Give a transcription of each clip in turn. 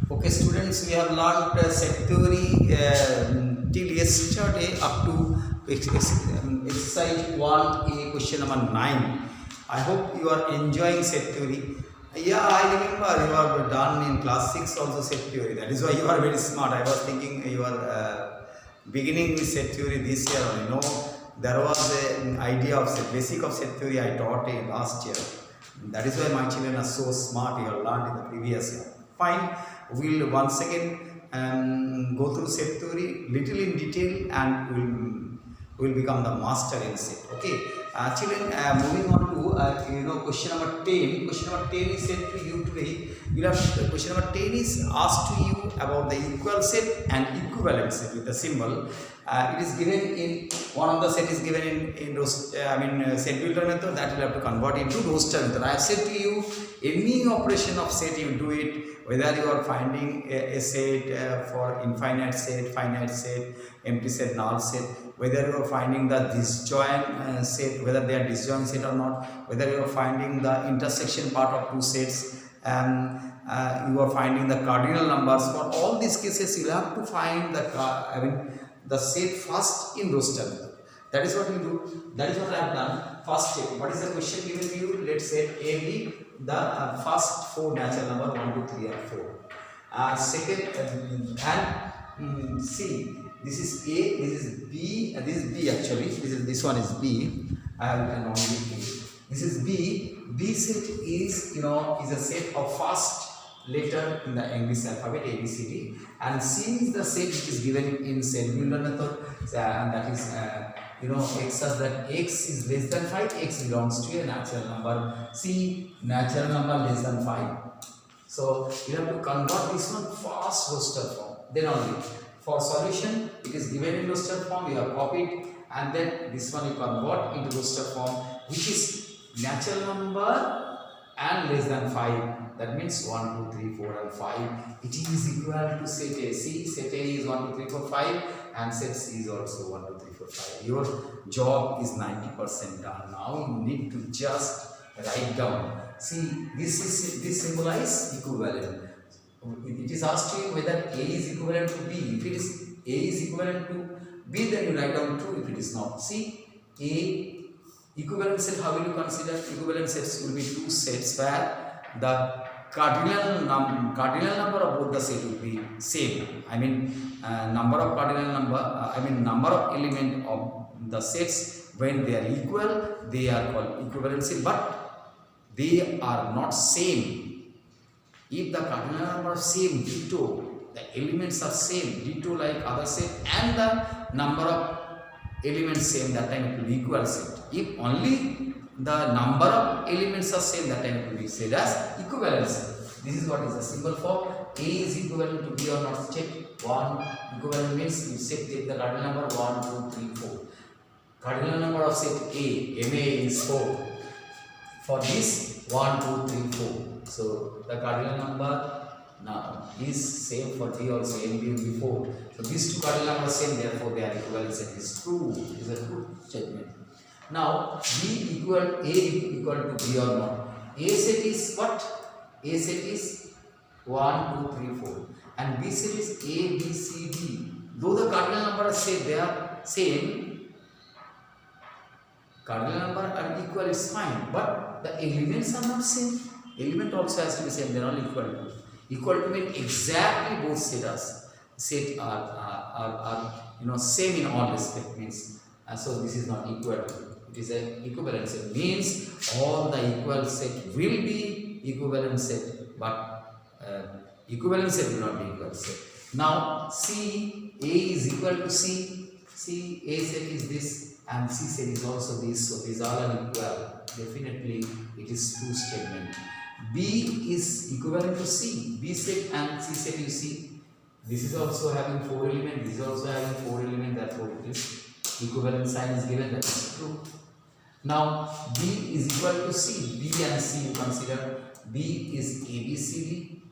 Okay, students, we have learned set theory till yesterday up to exercise 1A, question number 9. I hope you are enjoying set theory. Yeah, I remember you have done in class 6 also set theory. That is why you are very smart. I was thinking you are beginning with set theory this year only. No, there was an idea of basic of set theory I taught in last year. That is why my children are so smart. You have learned in the previous year. Fine. We'll once again go through set theory little in detail and we'll become the master in set. Okay, children, moving on to question number 10. Question number 10 is said to you today. Question number 10 is asked to you about the equal set and equivalent set with the symbol. It is given in one of the set is given in set builder method, that you have to convert into roster method. I have said to you, any operation of set you do it, whether you are finding a set for infinite set, finite set, empty set, null set, whether you are finding the disjoint set, whether they are disjoint set or not, whether you are finding the intersection part of two sets, you are finding the cardinal numbers. For all these cases, you have to find the set first in roster method. That is what we do. That is what I have done. First step. What is the question given to you? Let's say A be the first four natural number 1, 2, 3 and 4. Second and C. This is A. This is B. This is B actually. This one is B. And only A. This is B. B set is is a set of first letter in the English alphabet A B C D, and C is the set which is given in set builder method, and that is x such that x is less than 5, x belongs to a natural number, C natural number less than 5. So you have to convert this one first roster form, then only for solution it is given in roster form, you have copied, and then this one you convert into roster form, which is natural number and less than 5. That means 1, 2, 3, 4 and 5. It is equal to set A. See, set A is 1, 2, 3, 4, 5 and set C is also 1, 2, 3, 4, 5. Your job is 90% done. Now you need to just write down. See, this symbolizes equivalent. It is asked you whether A is equivalent to B. If it is A is equivalent to B, then you write down true. If it is not, see, A equivalent set, how will you consider? Equivalent sets will be two sets where the cardinal number of both the set will be same. Number of cardinal number, number of element of the sets, when they are equal, they are called equivalent set, but they are not same. If the cardinal number is same, ditto, the elements are same, ditto like other set, and the number of elements same, that time it will be equal set. If only the number of elements are same, that time it will be said as equivalent set. This is what is the symbol for A is equivalent to B or not. Check 1. Equivalent means you take the cardinal number 1, 2, 3, 4. Cardinal number of set A, MA is 4. For this 1, 2, 3, 4. So the cardinal number now is same for B also, MB will be 4. So these two cardinal numbers same, therefore they are equivalent set. Is true. Is a true statement. Now A equal to B or not. A set is what? A set is 1, 2, 3, 4, and B set is A, B, C, D. Though the cardinal number are same, they are same. Cardinal number are equal is fine, but the elements are not same. Element also has to be same. They are all equal to. Equal to mean exactly both set are same in all respect, means, so this is not equal to. It is an equivalent set, means all the equal set will be equivalent set, but equivalent set will not be equal set. Now C, A is equal to C. C, A set is this and C set is also this, so these all are equal. Definitely it is true statement. B is equivalent to C. B set and C set, you see, this is also having 4 elements, this is also having 4 elements, therefore it is equivalent sign is given, that is true. Now B is equal to C. B and C you consider. B is A, B, C, D.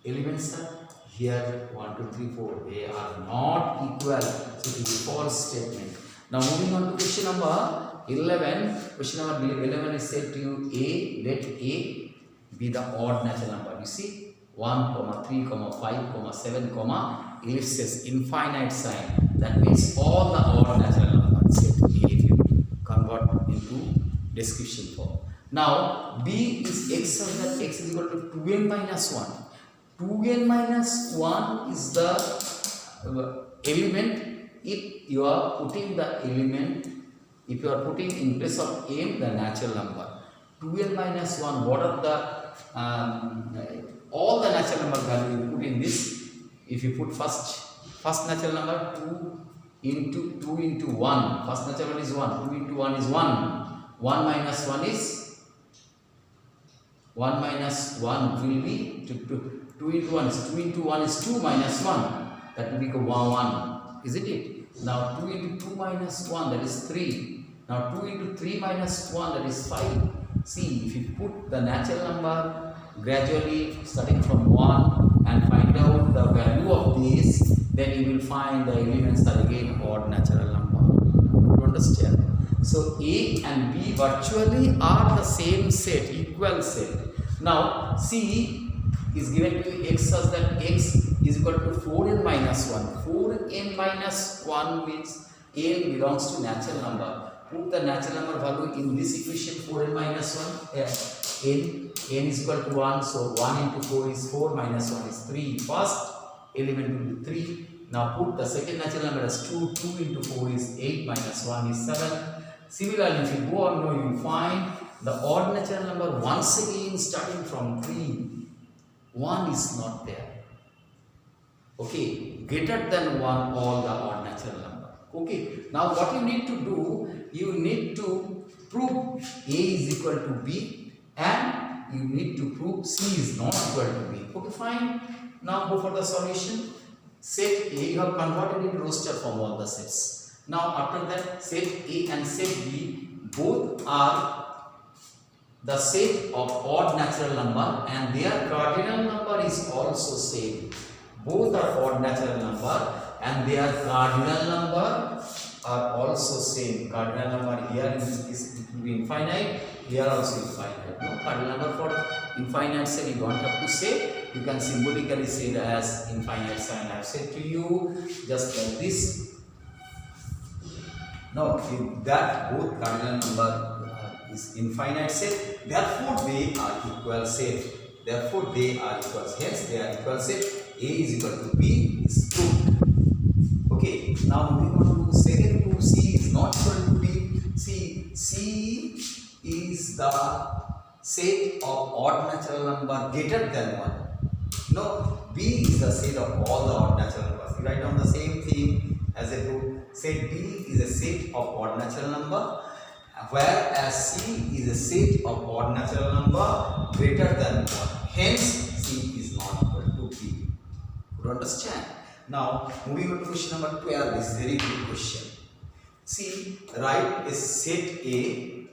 Elements are here 1, 2, 3, 4. They are not equal. So it is a false statement. Now moving on to question number 11. Question number 11 is said to you A, let A be the odd natural number. You see, 1, 3, 5, 7, ellipses, infinite sign. That means all the odd natural numbers set A if you convert into description form. Now B is x such that x is equal to 2n minus 1. 2n minus 1 is the element. If you are putting the element, if you are putting in place of n the natural number, 2n minus 1, what are the all the natural number value you put in this? If you put first natural number 2 into 1, first natural number is 1, 2 into 1 is 1, 1 minus 1 is 1 minus 1 will be 2 into 1 is 2 into 1 is 2 minus 1, that will become 1, isn't it? Now 2 into 2 minus 1, that is 3. Now 2 into 3 minus 1, that is 5. See, if you put the natural number gradually starting from 1 and find out the value of this, then you will find the elements are again odd natural number. You understand? So A and B virtually are the same set, equal set. Now C is given to x such that x is equal to 4n minus 1. 4n minus 1 means n belongs to natural number. Put the natural number value in this equation, 4n minus 1. N is equal to 1, so 1 into 4 is 4, minus 1 is 3. First element will be 3. Now put the second natural number as 2. 2 into 4 is 8, minus 1 is 7. Similarly, if you go on, you will find the odd natural number once again starting from 3. 1 is not there. Okay, greater than 1 all the odd natural number. Okay, now what you need to do, you need to prove A is equal to B and you need to prove C is not equal to B. Okay, fine. Now go for the solution. Set A, you have converted into roster form all the sets. Now after that, set A and set B both are the set of odd natural number and their cardinal number is also same. Both are odd natural number and their cardinal number are also same. Cardinal number here in this case it will be infinite, here also infinite. No cardinal number for infinite set you don't have to say, you can symbolically say it as infinite sign. I have said to you just like this. Now if that both cardinal number is infinite set, therefore they are equal set. Therefore they are equal. Hence they are equal set. A is equal to B is true. Okay, now moving on to second proof, C is not equal to B. See, C is the set of odd natural number greater than 1. No, B is the set of all the odd natural numbers. You write down the same thing as a proof. Set B is a set of odd natural number, whereas C is a set of odd natural number greater than 1. Hence, C is not equal to B. You understand? Now, moving on to question number 12. This is a very good question. See, write a set A.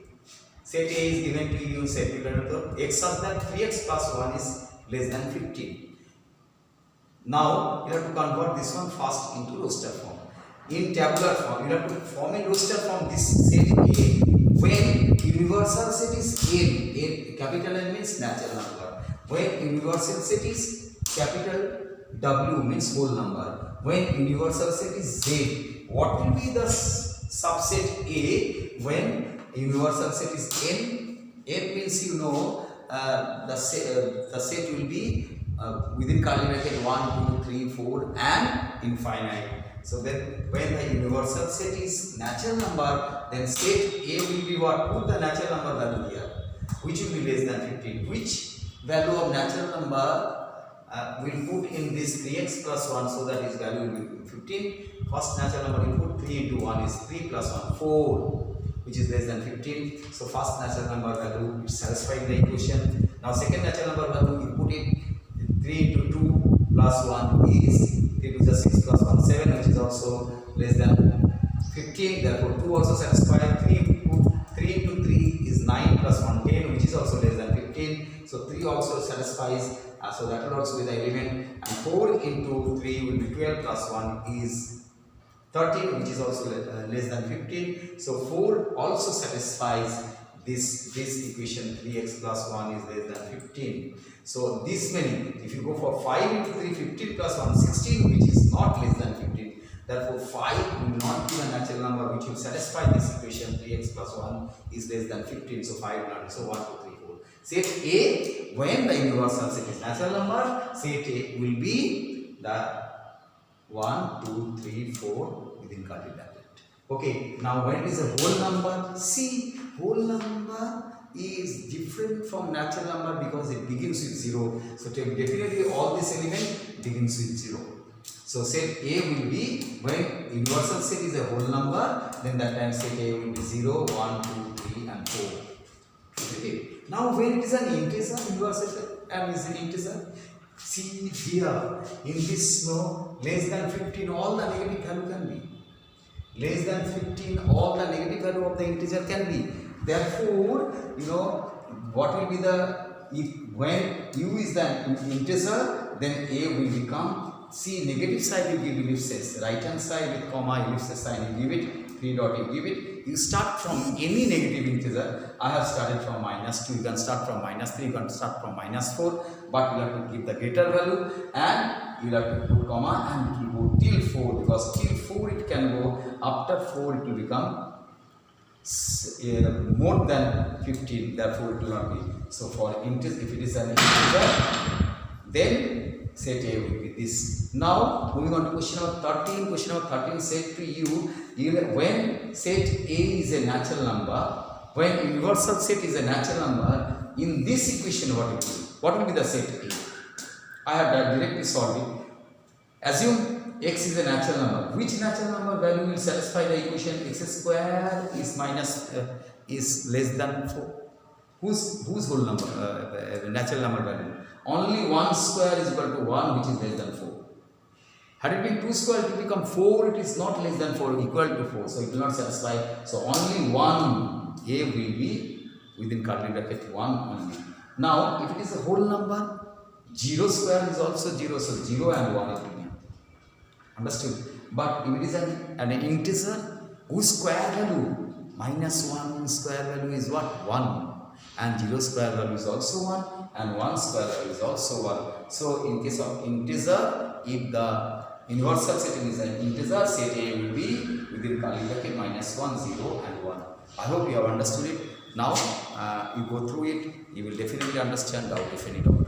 Set A is given to you, set B to x such that 3x plus 1 is less than 15. Now, you have to convert this one first into roster form. In tabular form, you have to form in roster form this set A when universal set is N. Capital N means natural number. When universal set is capital W means whole number. When universal set is Z, what will be the subset A when universal set is N? N means you know the set will be within curly bracket 1, 2, 3, 4 and infinite. So then when the universal set is natural number, then set A will be what? Put the natural number value here, which will be less than 15. Which value of natural number we'll put in this 3x plus 1, so that its value will be 15. First natural number you put 3 into 1 is 3 plus 1 4, which is less than 15. So first natural number value is satisfying the equation. Now second natural number value you put it 3 into 2 plus 1 is 3 to the 6 plus 1 7, which is also less than 15. Therefore 2 also satisfied. 3 into 3 is 9 plus 1 10, which is also less than 15. So 3 also satisfies. So that will also be the element, and 4 into 3 will be 12 plus 1 is 13, which is also less than 15. So 4 also satisfies this equation 3x plus 1 is less than 15. So this many, if you go for 5 into 3, 15 plus 1, 16, which is not less than 15. Therefore 5 will not be a natural number which will satisfy this equation 3x plus 1 is less than 15. So 5 will not. So 1, 2, 3, 4. Set A, when the universal set is natural number, set A will be the 1, 2, 3, 4 within curly bracket. Okay, now when it is a whole number, see, whole number is different from natural number because it begins with 0. So definitely all this element begins with 0. So set A will be, when universal set is a whole number, then that time set A will be 0, 1, 2, 3 and 4. Okay. Now when it is an integer, universal set and is an integer, see here in this less than 15 all the negative value can be. Less than 15 all the negative value of the integer can be. Therefore, what will be when u is the integer, then A will become, see, negative side you give ellipsis, right hand side with comma ellipsis sign you give it, 3 dot you give it. You start from any negative integer. I have started from -2, you can start from -3, you can start from -4, but you have to give the greater value and you have to put comma and it will go till 4, because till 4 it can go, after 4 it will become more than 15, therefore it will not be. So for integer, if it is an integer, then set A will be this. Now moving on to question number 13. Question number 13 said to you, when set A is a natural number, when universal set is a natural number, in this equation what will be? What will be the set A? I have directly solved it. Assume x is a natural number. Which natural number value will satisfy the equation x square is less than 4? Whose whole number? Natural number value. Only 1 square is equal to 1, which is less than 4. Had it been 2 square, it will become 4. It is not less than 4, equal to 4. So it will not satisfy. So only 1, A will be within curly bracket 1 only. Now, if it is a whole number, 0 square is also 0. So 0 and 1 it will be. Understood? But if it is an integer, whose square value? -1 square value is what? 1. And 0 square value is also 1. And 1 square value is also 1. So in case of integer, if the universal set is an integer, set A will be within curly bracket -1, 0 and 1. I hope you have understood it. Now you go through it, you will definitely understand doubt if any doubt.